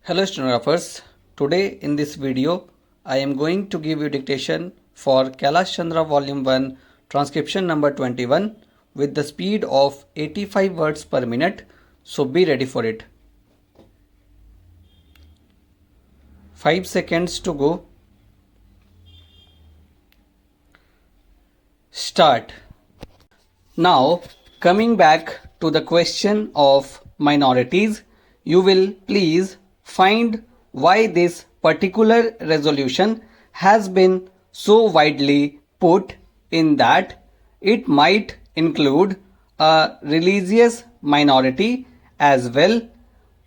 Hello stenographers, today in this video I am going to give you dictation for Kailash Chandra Volume 1 transcription number 21 with the speed of 85 words per minute, so be ready for it. 5 seconds to go. Start. Now coming back to the question of minorities, you will please find why this particular resolution has been so widely put in that it might include a religious minority as well,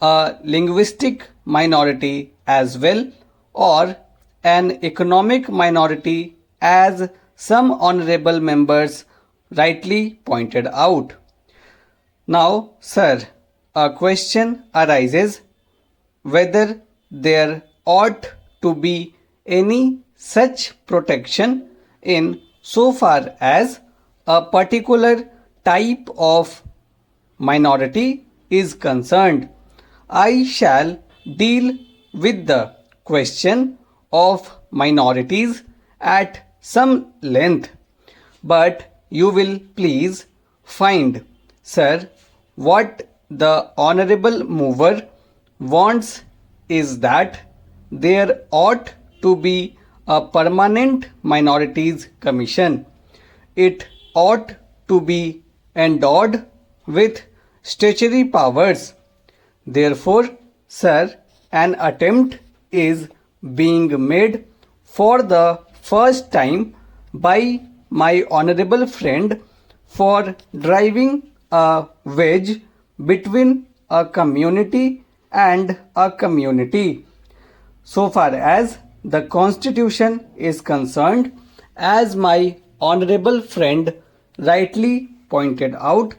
a linguistic minority as well, or an economic minority as some honorable members rightly pointed out. Now, sir, a question arises whether there ought to be any such protection in so far as a particular type of minority is concerned. I shall deal with the question of minorities at some length, but you will please find, sir, what the honorable mover wants is that there ought to be a permanent minorities commission. It ought to be endowed with statutory powers. Therefore, sir, an attempt is being made for the first time by my honorable friend for driving a wedge between a community and a community. So far as the Constitution is concerned, as my honorable friend rightly pointed out,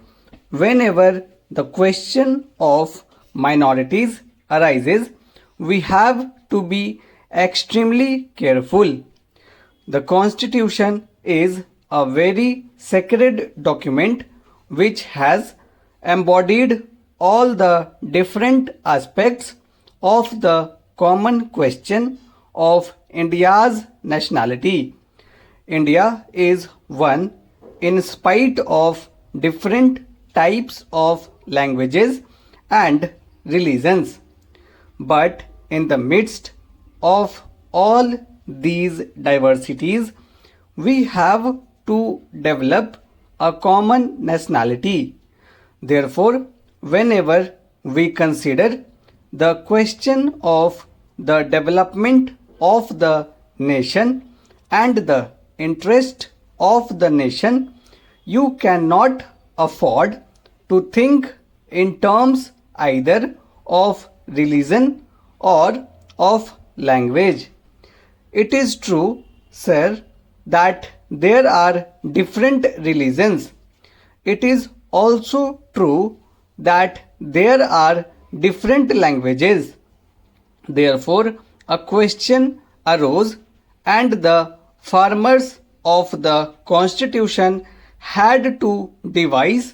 whenever the question of minorities arises, we have to be extremely careful. The Constitution is a very sacred document which has embodied all the different aspects of the common question of India's nationality. India is one in spite of different types of languages and religions. But in the midst of all these diversities, we have to develop a common nationality. Therefore, whenever we consider the question of the development of the nation and the interest of the nation, you cannot afford to think in terms either of religion or of language. It is true, sir, that there are different religions. It is also true that there are different languages. Therefore, a question arose and the farmers of the Constitution had to devise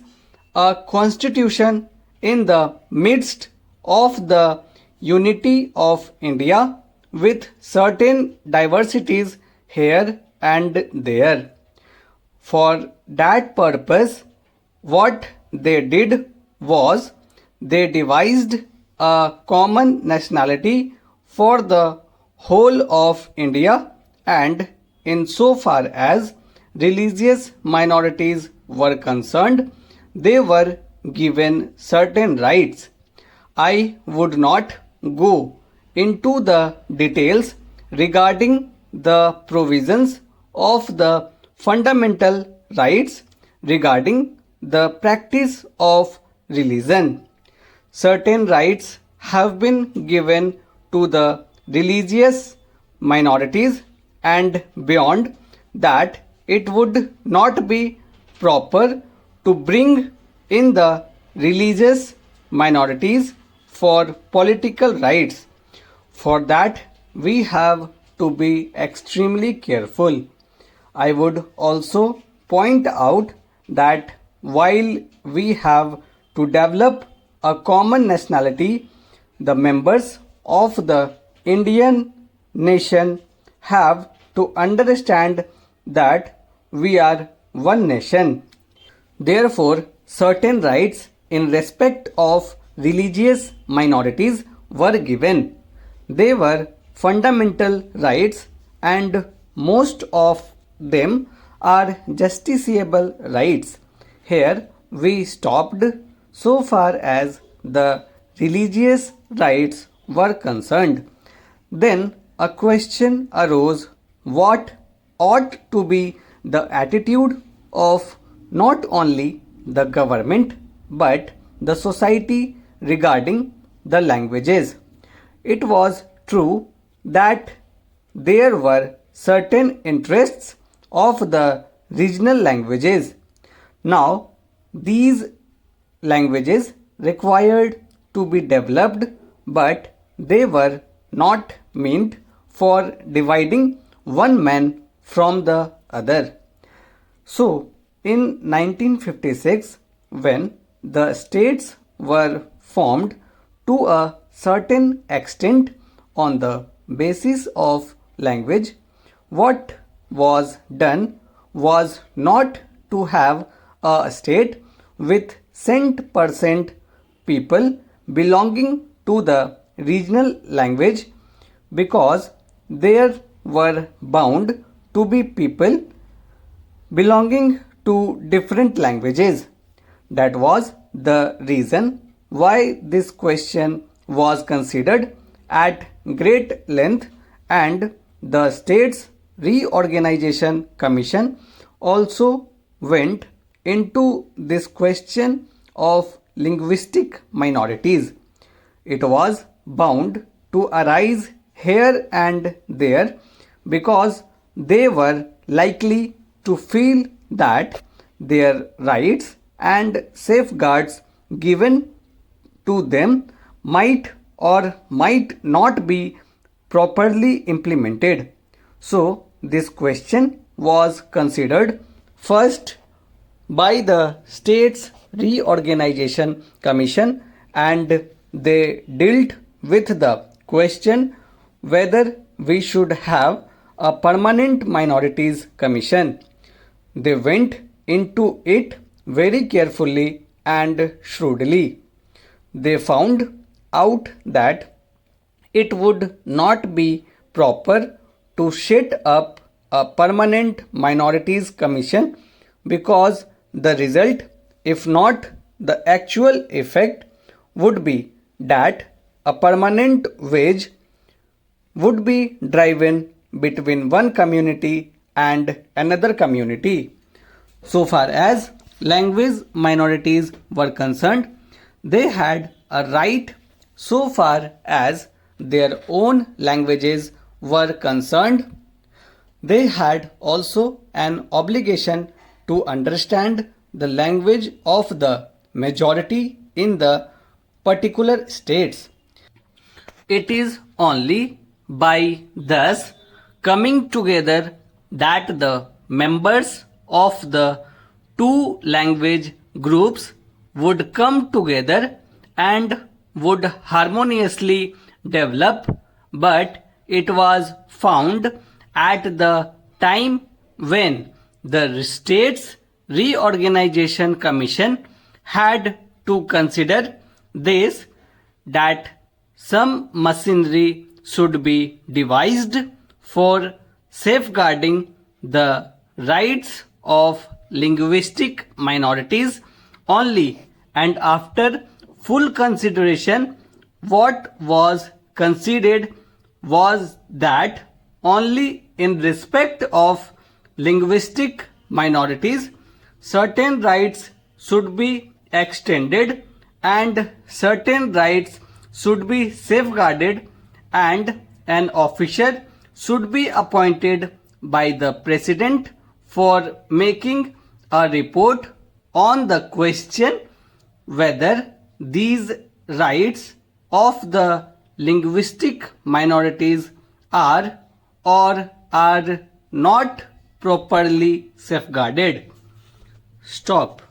a constitution in the midst of the unity of India with certain diversities here and there. For that purpose, what they did was they devised a common nationality for the whole of India, and insofar as religious minorities were concerned, they were given certain rights. I would not go into the details regarding the provisions of the fundamental rights regarding the practice of religion. Certain rights have been given to the religious minorities, and beyond that, it would not be proper to bring in the religious minorities for political rights. For that, we have to be extremely careful. I would also point out that while we have to develop a common nationality, the members of the Indian nation have to understand that we are one nation. Therefore, certain rights in respect of religious minorities were given. They were fundamental rights and most of them are justiciable rights. Here we stopped so far as the religious rights were concerned. Then a question arose: what ought to be the attitude of not only the government but the society regarding the languages? It was true that there were certain interests of the regional languages. Now, these languages required to be developed, but they were not meant for dividing one man from the other. So, in 1956, when the states were formed to a certain extent on the basis of language, what was done was not to have a state with cent% people belonging to the regional language, because there were bound to be people belonging to different languages. That was the reason why this question was considered at great length, and the States Reorganization Commission also went into this question of linguistic minorities. It was bound to arise here and there because they were likely to feel that their rights and safeguards given to them might or might not be properly implemented. So, this question was considered first by the States Reorganization Commission, and they dealt with the question whether we should have a permanent minorities commission. They went into it very carefully and shrewdly. They found out that it would not be proper to set up a permanent minorities commission, because the result, if not the actual effect, would be that a permanent wedge would be driven between one community and another community. So far as language minorities were concerned, they had a right so far as their own languages were concerned. They had also an obligation to understand the language of the majority in the particular states. It is only by thus coming together that the members of the two language groups would come together and would harmoniously develop, but it was found at the time when the States Reorganization Commission had to consider this, that some machinery should be devised for safeguarding the rights of linguistic minorities only, and after full consideration, what was considered was that only in respect of linguistic minorities certain rights should be extended and certain rights should be safeguarded, and an officer should be appointed by the President for making a report on the question whether these rights of the linguistic minorities are or are not properly safeguarded. Stop.